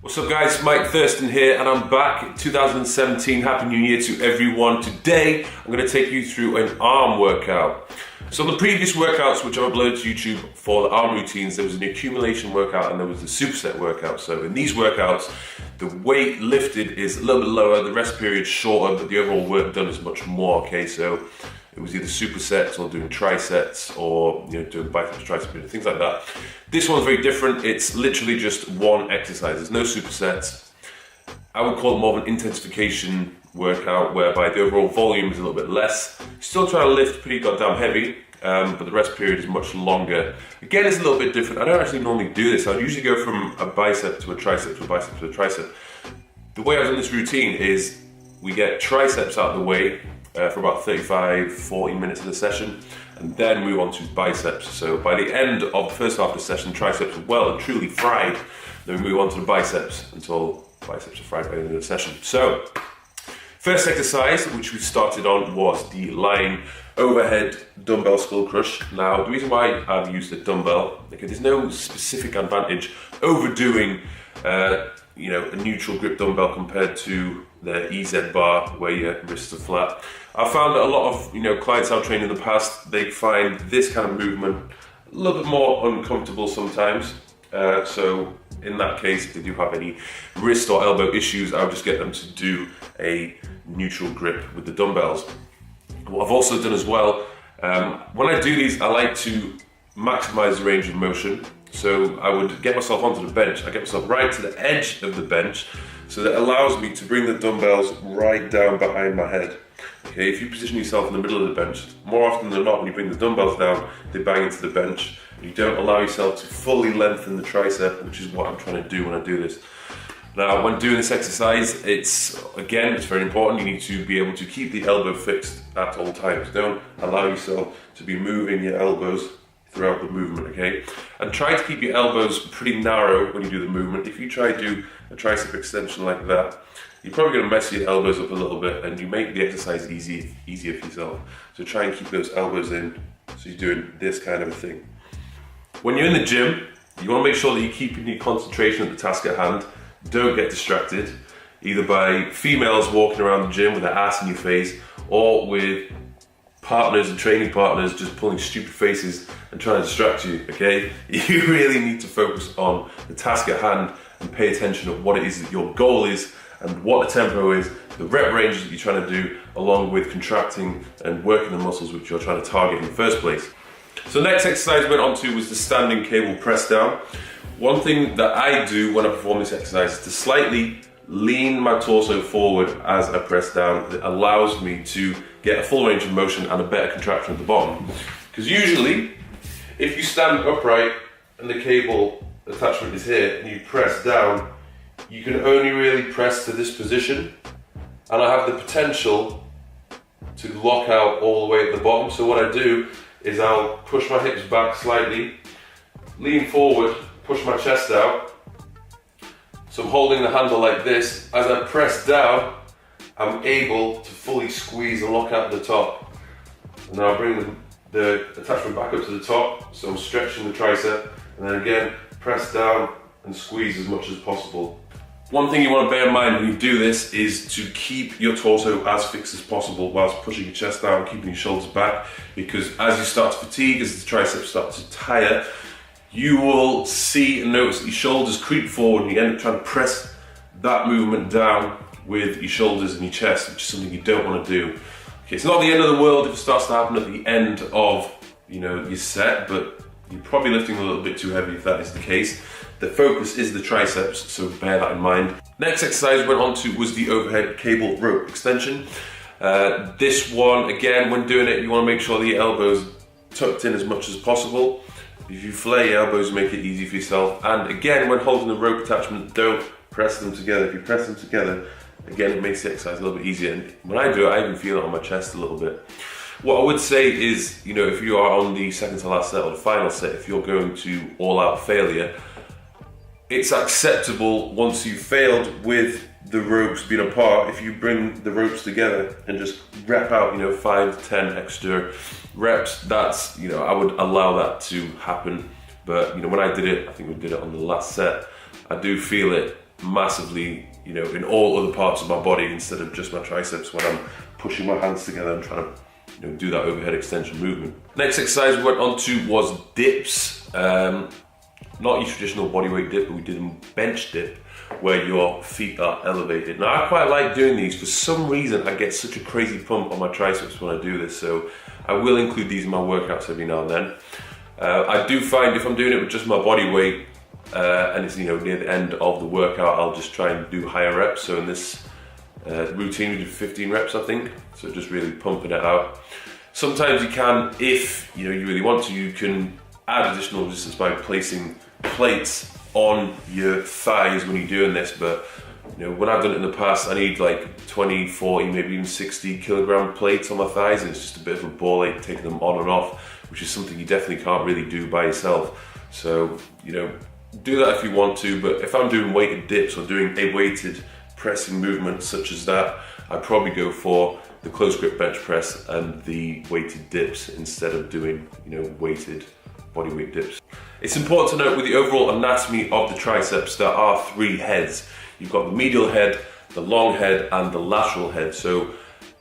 What's up guys, Mike Thurston here and I'm back. 2017, Happy New Year to everyone. Today I'm going to take you through an arm workout. So the previous workouts which I've uploaded to YouTube for the arm routines, there was an accumulation workout and there was a superset workout. So in these workouts, the weight lifted is a little bit lower, the rest period shorter, but the overall work done is much more, okay? So it was either supersets or doing trisets or doing biceps, triceps, things like that. This one's very different. It's literally just one exercise. There's no supersets. I would call it more of an intensification workout whereby the overall volume is a little bit less. Still trying to lift pretty goddamn heavy, but the rest period is much longer. Again, it's a little bit different. I don't actually normally do this. I usually go from a bicep to a tricep to a bicep to a tricep. The way I was in this routine is we get triceps out of the way for about 35-40 minutes of the session, and then move on to biceps. So by the end of the first half of the session, triceps are well and truly fried. Then we move on to the biceps until biceps are fried by the end of the session. So first exercise which we started on was the lying overhead dumbbell skull crush. Now the reason why I've used a dumbbell, okay, there's no specific advantage overdoing a neutral grip dumbbell compared to the EZ bar where your wrists are flat. I've found that a lot of clients I've trained in the past, they find this kind of movement a little bit more uncomfortable sometimes. So in that case, if they do have any wrist or elbow issues, I'll just get them to do a neutral grip with the dumbbells. What I've also done as well, when I do these, I like to maximize the range of motion. So I would get myself onto the bench. I get myself right to the edge of the bench, so that allows me to bring the dumbbells right down behind my head. Okay, if you position yourself in the middle of the bench, more often than not when you bring the dumbbells down, they bang into the bench. You don't allow yourself to fully lengthen the tricep, which is what I'm trying to do when I do this. Now, when doing this exercise, it's very important. You need to be able to keep the elbow fixed at all times. Don't allow yourself to be moving your elbows throughout the movement, okay? And try to keep your elbows pretty narrow when you do the movement. If you try to do a tricep extension like that, you're probably going to mess your elbows up a little bit and you make the exercise easier for yourself. So try and keep those elbows in, so you're doing this kind of a thing. When you're in the gym, you want to make sure that you're keeping your concentration at the task at hand. Don't get distracted, either by females walking around the gym with their ass in your face, or with partners and training partners just pulling stupid faces and trying to distract you, okay? You really need to focus on the task at hand and pay attention to what it is that your goal is and what the tempo is, the rep ranges that you're trying to do, along with contracting and working the muscles which you're trying to target in the first place. So next exercise we went on to was the standing cable press down. One thing that I do when I perform this exercise is to slightly lean my torso forward as I press down. It allows me to get a full range of motion and a better contraction at the bottom. Because usually, if you stand upright and the cable attachment is here and you press down, you can only really press to this position, and I have the potential to lock out all the way at the bottom. So what I do is I'll push my hips back slightly, lean forward, push my chest out. So I'm holding the handle like this. As I press down, I'm able to fully squeeze and lock out the top. And now I bring the attachment back up to the top, so I'm stretching the tricep, and then again, press down and squeeze as much as possible. One thing you want to bear in mind when you do this is to keep your torso as fixed as possible whilst pushing your chest down, keeping your shoulders back, because as you start to fatigue, as the triceps start to tire, you will see and notice that your shoulders creep forward and you end up trying to press that movement down with your shoulders and your chest, which is something you don't want to do. Okay, it's not the end of the world if it starts to happen at the end of your set, but you're probably lifting a little bit too heavy if that is the case. The focus is the triceps, so bear that in mind. Next exercise we went on to was the overhead cable rope extension. This one, again, when doing it, you want to make sure that your elbows tucked in as much as possible. If you flare your elbows, make it easy for yourself. And again, when holding the rope attachment, don't press them together. If you press them together, again, it makes the exercise a little bit easier. And when I do it, I even feel it on my chest a little bit. What I would say is, if you are on the second to last set or the final set, if you're going to all-out failure, it's acceptable once you've failed with the ropes being apart, if you bring the ropes together and just rep out, 5 to 10 extra reps, that's, I would allow that to happen. But, when I did it, I think we did it on the last set, I do feel it massively, you know, in all other parts of my body instead of just my triceps when I'm pushing my hands together and trying to, you know, do that overhead extension movement. Next exercise we went on to was dips. Not your traditional bodyweight dip, but we did a bench dip where your feet are elevated. Now I quite like doing these. For some reason I get such a crazy pump on my triceps when I do this, so I will include these in my workouts every now and then. I do find if I'm doing it with just my body weight and it's, you know, near the end of the workout, I'll just try and do higher reps. So in this routine we did 15 reps, I think, so just really pumping it out. Sometimes you can, if you know you really want to, you can add additional resistance by placing plates on your thighs when you're doing this, but you know, when I've done it in the past, I need like 20, 40, maybe even 60 kilogram plates on my thighs, and it's just a bit of a ball ache taking them on and off, which is something you definitely can't really do by yourself. So, you know, do that if you want to, but if I'm doing weighted dips or doing a weighted pressing movement such as that, I'd probably go for the close grip bench press and the weighted dips instead of doing, you know, weighted bodyweight dips. It's important to note with the overall anatomy of the triceps, there are three heads. You've got the medial head, the long head, and the lateral head. So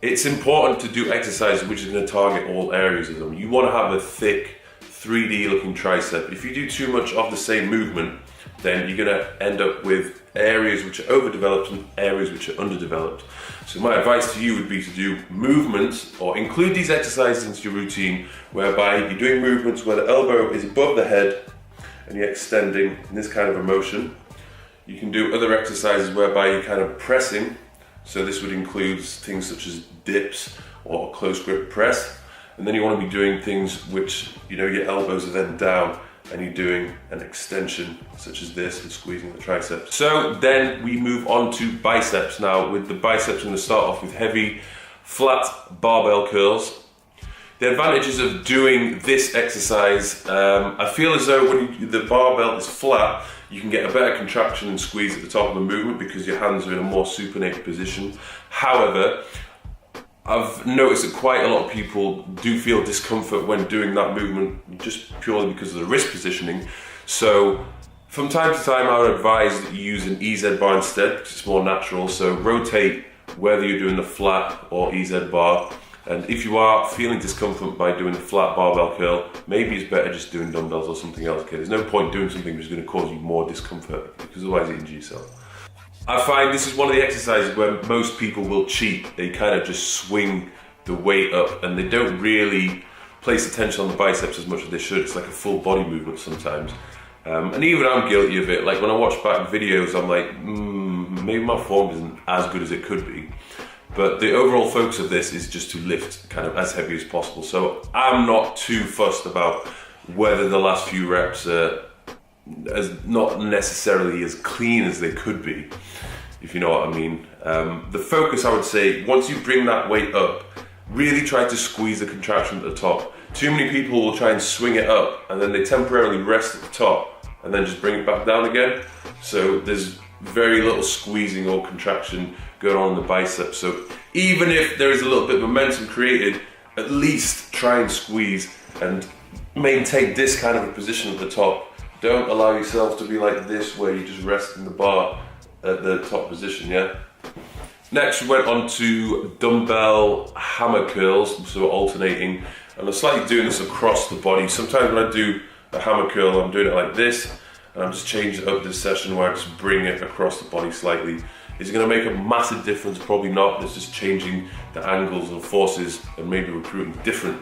it's important to do exercises which is going to target all areas of them. You want to have a thick, 3D looking tricep. If you do too much of the same movement, then you're going to end up with areas which are overdeveloped and areas which are underdeveloped. So my advice to you would be to do movements or include these exercises into your routine whereby you're doing movements where the elbow is above the head and you're extending in this kind of a motion. You can do other exercises whereby you're kind of pressing. So this would include things such as dips or close grip press. And then you want to be doing things which, you know, your elbows are then down and you're doing an extension such as this and squeezing the triceps. So then we move on to biceps. Now with the biceps, I'm going to start off with heavy, flat barbell curls. The advantages of doing this exercise, I feel as though when the barbell is flat, you can get a better contraction and squeeze at the top of the movement because your hands are in a more supinated position. However, I've noticed that quite a lot of people do feel discomfort when doing that movement just purely because of the wrist positioning. So from time to time I would advise that you use an EZ bar instead because it's more natural. So rotate whether you're doing the flat or EZ bar. And if you are feeling discomfort by doing the flat barbell curl, maybe it's better just doing dumbbells or something else. Okay, there's no point doing something which is going to cause you more discomfort because otherwise you injure yourself. I find this is one of the exercises where most people will cheat. They kind of just swing the weight up and they don't really place attention on the biceps as much as they should. It's like a full body movement sometimes. And even I'm guilty of it. Like when I watch back videos, I'm like, maybe my form isn't as good as it could be. But the overall focus of this is just to lift kind of as heavy as possible. So I'm not too fussed about whether the last few reps are not necessarily as clean as they could be, if you know what I mean. The focus, I would say, once you bring that weight up, really try to squeeze the contraction at the top. Too many people will try and swing it up and then they temporarily rest at the top and then just bring it back down again. So there's very little squeezing or contraction going on in the biceps. So even if there is a little bit of momentum created, at least try and squeeze and maintain this kind of a position at the top. Don't allow yourself to be like this where you're just resting the bar at the top position, yeah? Next we went on to dumbbell hammer curls, so we're alternating, and I'm slightly doing this across the body. Sometimes when I do a hammer curl, I'm doing it like this, and I'm just changing it up this session where I just bring it across the body slightly. Is it going to make a massive difference? Probably not. It's just changing the angles and forces and maybe recruiting different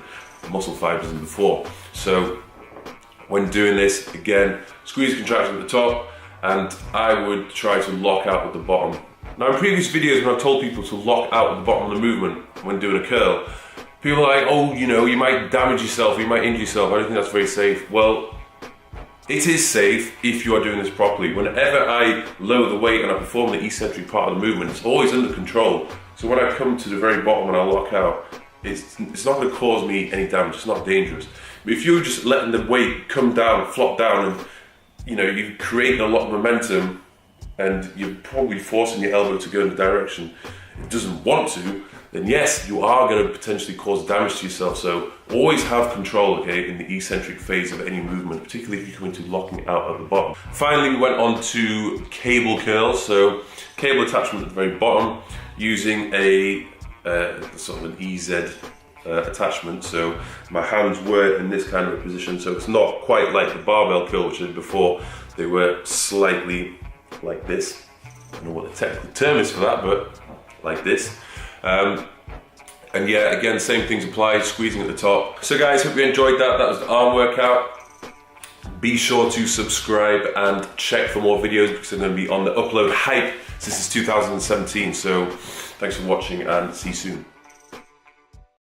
muscle fibers than before. So when doing this, again, squeeze contraction at the top, and I would try to lock out at the bottom. Now in previous videos when I've told people to lock out at the bottom of the movement when doing a curl, people are like, oh, you know, you might damage yourself, you might injure yourself, I don't think that's very safe. Well, it is safe if you are doing this properly. Whenever I lower the weight and I perform the eccentric part of the movement, it's always under control. So when I come to the very bottom and I lock out, it's not going to cause me any damage, it's not dangerous. But if you're just letting the weight come down, flop down, and you know, you're creating a lot of momentum and you're probably forcing your elbow to go in the direction, it doesn't want to, then yes, you are going to potentially cause damage to yourself. So always have control, okay, in the eccentric phase of any movement, particularly if you come into locking out at the bottom. Finally, we went on to cable curls. So cable attachment at the very bottom, using a sort of an EZ attachment. So my hands were in this kind of a position, so it's not quite like the barbell curl which I did before. They were slightly like this. I don't know what the technical term is for that, but like this. And yeah, again, same things apply, squeezing at the top. So guys, hope you enjoyed that. That was the arm workout. Be sure to subscribe and check for more videos because I'm going to be on the upload hype since it's 2017. So thanks for watching and see you soon.